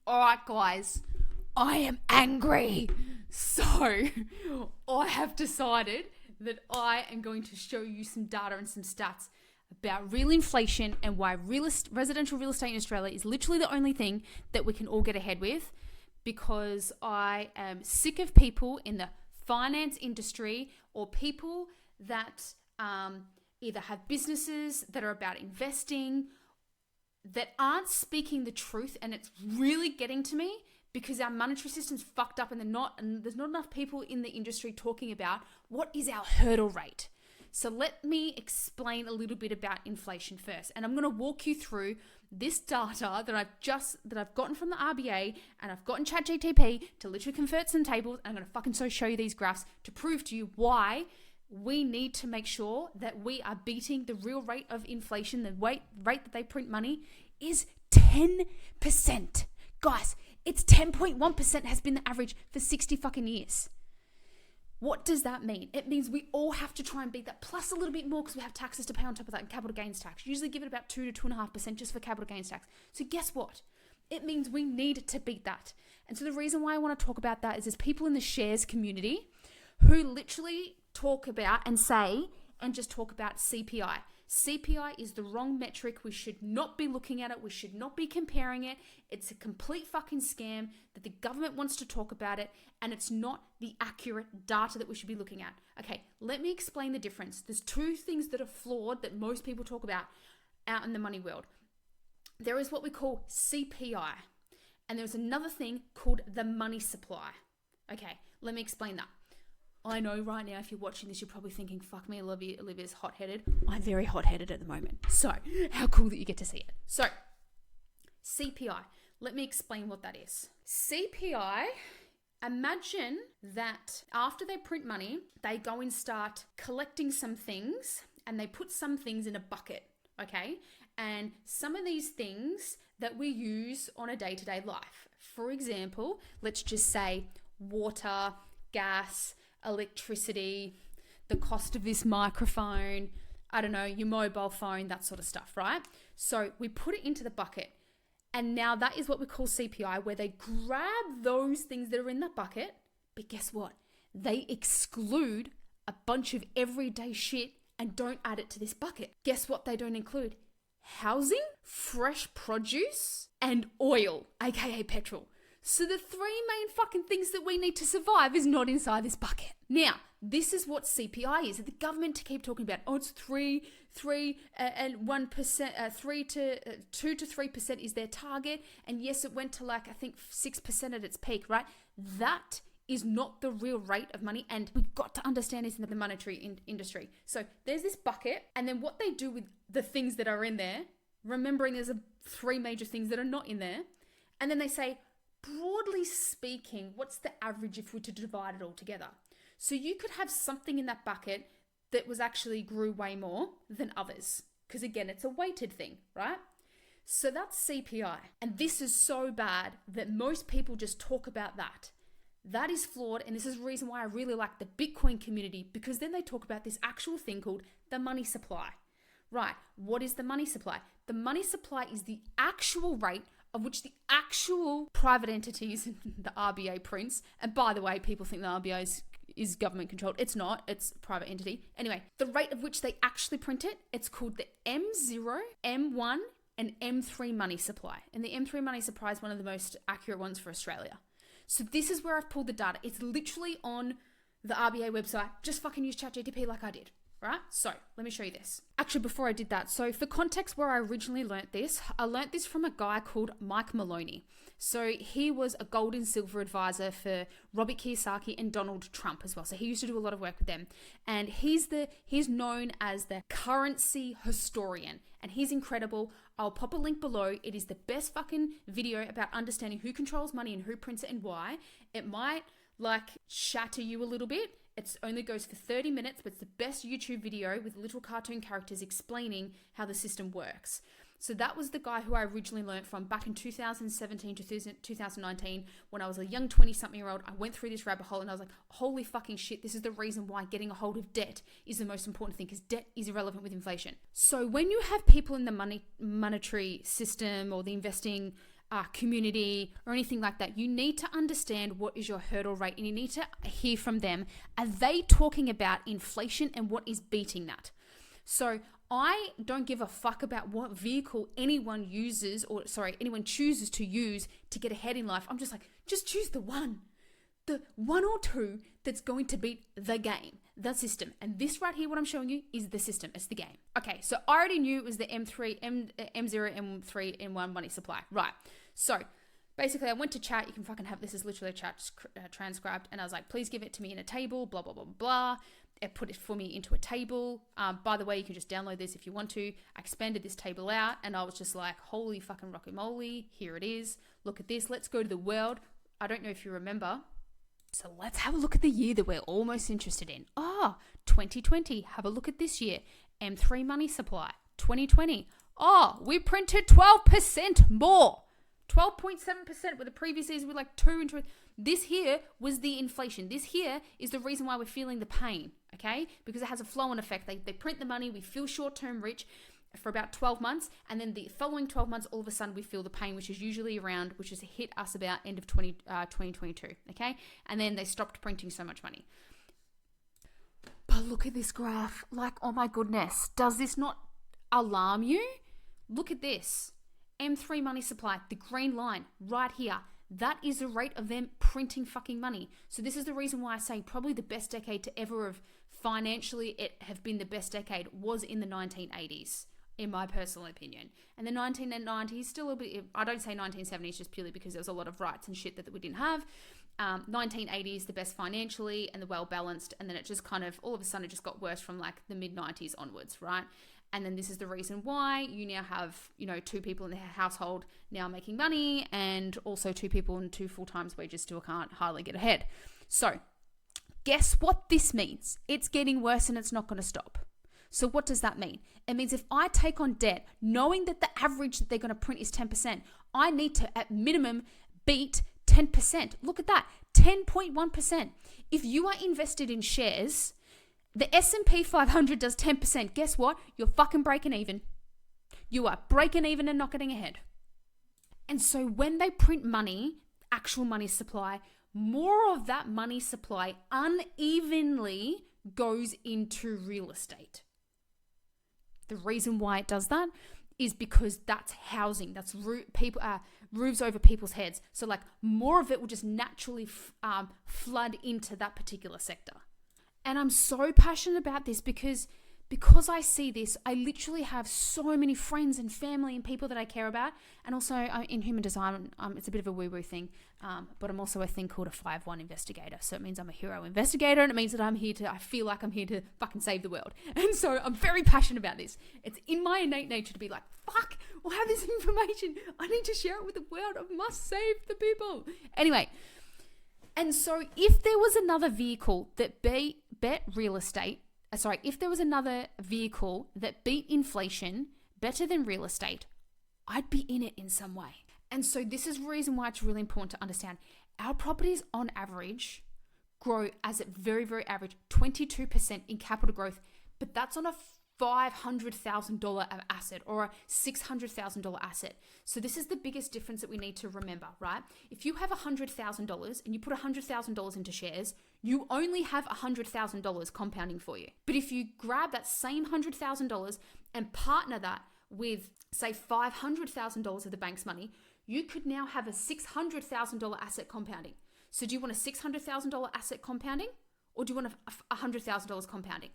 All right, guys, I am angry. So I have decided that I am going to show you some data and some stats about real inflation and why residential real estate in Australia is literally the only thing that we can all get ahead with, because I am sick of people in the finance industry or people that either have businesses that are about investing that aren't speaking the truth, and it's really getting to me because our monetary system's fucked up and there's not enough people in the industry talking about what is our hurdle rate. So let me explain a little bit about inflation first. And I'm going to walk you through this data that I've gotten from the RBA, and I've gotten ChatGPT to literally convert some tables. I'm going to fucking show you these graphs to prove to you why we need to make sure that we are beating the real rate of inflation. The rate that they print money is 10%. Guys, it's 10.1% has been the average for 60 fucking years. What does that mean? It means we all have to try and beat that, plus a little bit more because we have taxes to pay on top of that and capital gains tax. Usually give it about 2 to 2.5% just for capital gains tax. So guess what? It means we need to beat that. And so the reason why I want to talk about that is there's people in the shares community who literally talk about and say and just talk about CPI. CPI is the wrong metric. We should not be looking at it. We should not be comparing it. It's a complete fucking scam that the government wants to talk about it, and it's not the accurate data that we should be looking at. Okay, let me explain the difference. There's two things that are flawed that most people talk about out in the money world. There is what we call CPI, and there's another thing called the money supply. Okay, let me explain that. I know right now, if you're watching this, you're probably thinking, fuck me, Olivia's hot-headed. I'm very hot-headed at the moment. So, how cool that you get to see it. So, CPI. Let me explain what that is. CPI, imagine that after they print money, they go and start collecting some things, and they put some things in a bucket, okay? And some of these things that we use on a day-to-day life. For example, let's just say water, gas, electricity, the cost of this microphone, I don't know, your mobile phone, that sort of stuff, right? So we put it into the bucket. And now that is what we call CPI, where they grab those things that are in that bucket, but guess what? They exclude a bunch of everyday shit and don't add it to this bucket. Guess what they don't include? Housing, fresh produce, and oil, aka petrol. So the three main fucking things that we need to survive is not inside this bucket. Now, this is what CPI is. The government to keep talking about, it's 3 and 1%, 2 to 3% is their target. And yes, it went to like, I think 6% at its peak, right? That is not the real rate of money. And we've got to understand this in the monetary industry. So there's this bucket, and then what they do with the things that are in there, remembering there's three major things that are not in there. And then they say, broadly speaking, what's the average if we were to divide it all together? So you could have something in that bucket that was actually grew way more than others. Because again, it's a weighted thing, right? So that's CPI. And this is so bad that most people just talk about that. That is flawed. And this is the reason why I really like the Bitcoin community, because then they talk about this actual thing called the money supply. Right. What is the money supply? The money supply is the actual rate of which the actual private entities, the RBA prints, and by the way, people think the RBA is government controlled. It's not, it's a private entity. Anyway, the rate of which they actually print it, it's called the M0, M1, and M3 money supply. And the M3 money supply is one of the most accurate ones for Australia. So this is where I've pulled the data. It's literally on the RBA website. Just fucking use ChatGPT like I did. Right? So let me show you this. Actually, before I did that, so for context where I originally learnt this, I learnt this from a guy called Mike Maloney. So he was a gold and silver advisor for Robert Kiyosaki and Donald Trump as well. So he used to do a lot of work with them. And he's known as the currency historian. And he's incredible. I'll pop a link below. It is the best fucking video about understanding who controls money and who prints it and why. It might like shatter you a little bit. It only goes for 30 minutes, but it's the best YouTube video with little cartoon characters explaining how the system works. So that was the guy who I originally learned from back in 2017 to 2019 when I was a young 20-something-year-old. I went through this rabbit hole and I was like, holy fucking shit, this is the reason why getting a hold of debt is the most important thing, because debt is irrelevant with inflation. So when you have people in the monetary system or the investing community or anything like that. You need to understand what is your hurdle rate, and you need to hear from them. Are they talking about inflation and what is beating that? So I don't give a fuck about what vehicle anyone chooses to use to get ahead in life. I'm just like, just choose the one or two that's going to beat the game, the system. And this right here, what I'm showing you, is the system. It's the game. Okay, so I already knew it was the M0, M3, M1 money supply. Right. So basically I went to chat. You can fucking have, this is literally a chat transcribed. And I was like, please give it to me in a table, blah, blah, blah, blah. It put it for me into a table. By the way, you can just download this if you want to. I expanded this table out and I was just like, holy fucking rocky moly. Here it is. Look at this. Let's go to the world. I don't know if you remember. So let's have a look at the year that we're almost interested in. 2020. Have a look at this year. M3 money supply. 2020. We printed 12% more. 12.7%, where the previous years were like 2 and 2. This here was the inflation. This here is the reason why we're feeling the pain, okay? Because it has a flow-on effect. They print the money, we feel short-term rich for about 12 months, and then the following 12 months, all of a sudden we feel the pain, which is usually around, which has hit us about end of 2022, okay? And then they stopped printing so much money. But look at this graph. Like, oh my goodness. Does this not alarm you? Look at this. M3 money supply, the green line right here. That is the rate of them printing fucking money. So this is the reason why I say probably the best decade to ever have financially it have been the best decade was in the 1980s, in my personal opinion. And the 1990s, still a little bit, I don't say 1970s just purely because there was a lot of rights and shit that we didn't have. 1980s, the best financially and the well-balanced. And then it just kind of, all of a sudden it just got worse from like the mid-90s onwards, right? And then this is the reason why you now have, 2 people in the household now making money, and also 2 people and 2 full-time wages still can't hardly get ahead. So guess what this means? It's getting worse and it's not going to stop. So what does that mean? It means if I take on debt, knowing that the average that they're going to print is 10%, I need to at minimum beat 10%. Look at that, 10.1%. If you are invested in shares, the S&P 500 does 10%. Guess what? You're fucking breaking even. You are breaking even and not getting ahead. And so when they print money, actual money supply, more of that money supply unevenly goes into real estate. The reason why it does that is because that's housing. That's roofs over people's heads. So like more of it will just naturally flood into that particular sector. And I'm so passionate about this because I see this, I literally have so many friends and family and people that I care about. And also in human design, it's a bit of a woo-woo thing, but I'm also a thing called a 5-1 investigator. So it means I'm a hero investigator, and it means that I feel like I'm here to fucking save the world. And so I'm very passionate about this. It's in my innate nature to be like, fuck, I have this information. I need to share it with the world. I must save the people. Anyway. And so if there was another vehicle that bet real estate, if there was another vehicle that beat inflation better than real estate, I'd be in it in some way. And so this is the reason why it's really important to understand our properties on average grow as a very, very average 22% in capital growth, but that's on a $500,000 asset or a $600,000 asset. So this is the biggest difference that we need to remember, right? If you have $100,000 and you put $100,000 into shares, you only have $100,000 compounding for you. But if you grab that same $100,000 and partner that with, say, $500,000 of the bank's money, you could now have a $600,000 asset compounding. So do you want a $600,000 asset compounding, or do you want a $100,000 compounding?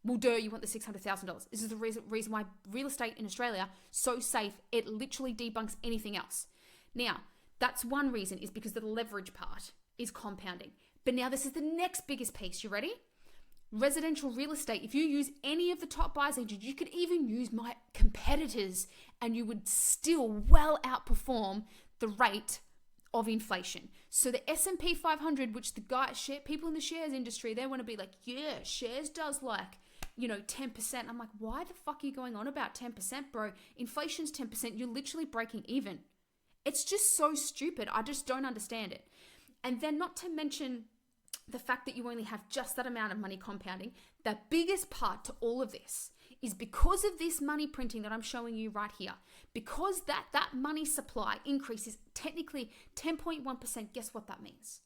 Well, you want the $600,000. This is the reason why real estate in Australia so safe. It literally debunks anything else. Now, that's one reason, is because the leverage part is compounding. But now this is the next biggest piece. You ready? Residential real estate. If you use any of the top buyers agents, you could even use my competitors, and you would still well outperform the rate of inflation. So the S&P 500, which people in the shares industry, they want to be like, yeah, shares does like 10%. I'm like, why the fuck are you going on about 10%, bro? Inflation's 10%. You're literally breaking even. It's just so stupid. I just don't understand it. And then not to mention the fact that you only have just that amount of money compounding. The biggest part to all of this is because of this money printing that I'm showing you right here, because that money supply increases technically 10.1%, guess what that means?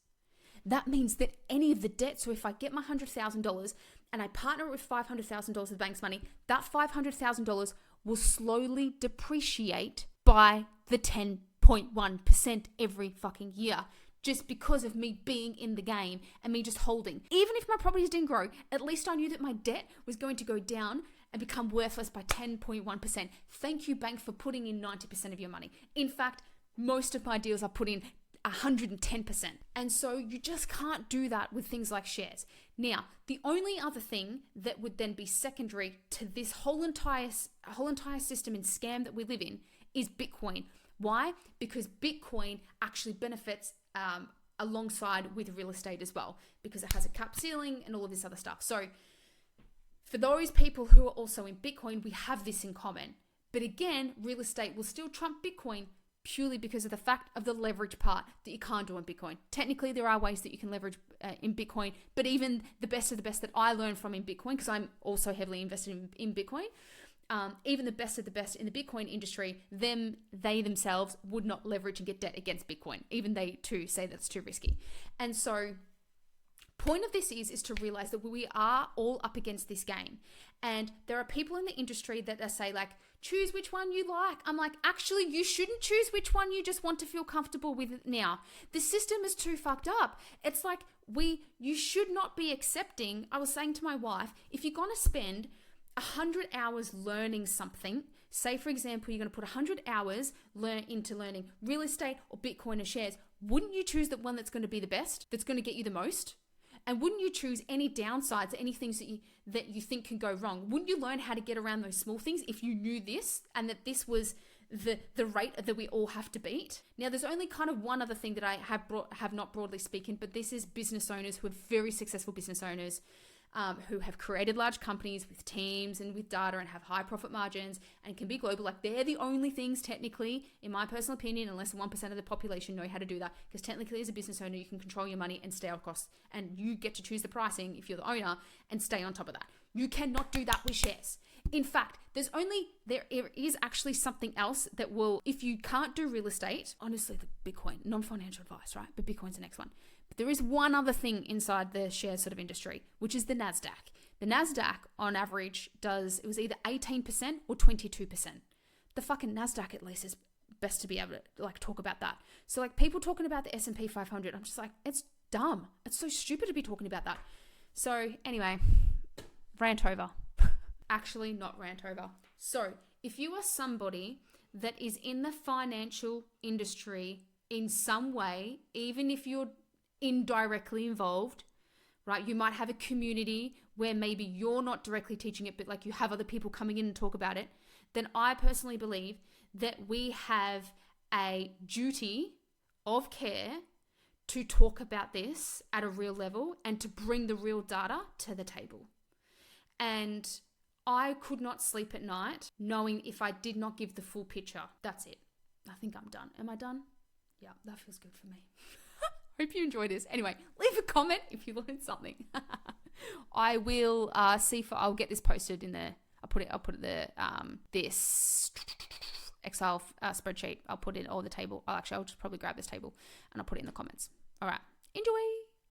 That means that any of the debt, so if I get my $100,000 and I partner it with $500,000 of the bank's money, that $500,000 will slowly depreciate by the 10.1% every fucking year, just because of me being in the game and me just holding. Even if my properties didn't grow, at least I knew that my debt was going to go down and become worthless by 10.1%. Thank you, bank, for putting in 90% of your money. In fact, most of my deals are put in 110%. And so you just can't do that with things like shares. Now, the only other thing that would then be secondary to this whole entire system and scam that we live in is Bitcoin. Why? Because Bitcoin actually benefits alongside with real estate as well, because it has a cap ceiling and all of this other stuff. So for those people who are also in Bitcoin, we have this in common. But again, real estate will still trump Bitcoin purely because of the fact of the leverage part that you can't do on Bitcoin. Technically, there are ways that you can leverage in Bitcoin, but even the best of the best that I learned from in Bitcoin, because I'm also heavily invested in Bitcoin, even the best of the best in the Bitcoin industry, they themselves would not leverage and get debt against Bitcoin. Even they too say that's too risky. And so point of this is to realize that we are all up against this game. And there are people in the industry that say like, choose which one you like. I'm like, actually, you shouldn't choose which one you just want to feel comfortable with it now. The system is too fucked up. It's like you should not be accepting. I was saying to my wife, if you're going to spend 100 hours learning something, say for example, you're going to put 100 hours into learning real estate or Bitcoin or shares, wouldn't you choose the one that's going to be the best, that's going to get you the most? And wouldn't you choose any downsides, any things that you think can go wrong? Wouldn't you learn how to get around those small things if you knew this and that this was the rate that we all have to beat? Now, there's only kind of one other thing that I have not broadly speaking, but this is business owners who are very successful business owners who have created large companies with teams and with data and have high profit margins and can be global. Like, they're the only things technically, in my personal opinion, unless 1% of the population know how to do that, because technically as a business owner, you can control your money and stay on costs, and you get to choose the pricing if you're the owner and stay on top of that. You cannot do that with shares. In fact, there is actually something else that will, if you can't do real estate, honestly, the Bitcoin, non-financial advice, right? But Bitcoin's the next one. But there is one other thing inside the share sort of industry, which is the NASDAQ. The NASDAQ on average it was either 18% or 22%. The fucking NASDAQ at least is best to be able to like talk about that. So like people talking about the S&P 500, I'm just like, it's dumb. It's so stupid to be talking about that. So anyway, rant over. Actually, not rant over. So if you are somebody that is in the financial industry in some way, even if you're indirectly involved, right? You might have a community where maybe you're not directly teaching it, but like you have other people coming in and talk about it. Then I personally believe that we have a duty of care to talk about this at a real level and to bring the real data to the table. And I could not sleep at night knowing if I did not give the full picture. That's it. I think I'm done. Am I done? Yeah, that feels good for me. Hope you enjoyed this. Anyway, leave a comment if you learned something. I will I'll get this posted in the, I'll put it this Excel spreadsheet. I'll put it on the table. I'll just probably grab this table and I'll put it in the comments. All right. Enjoy.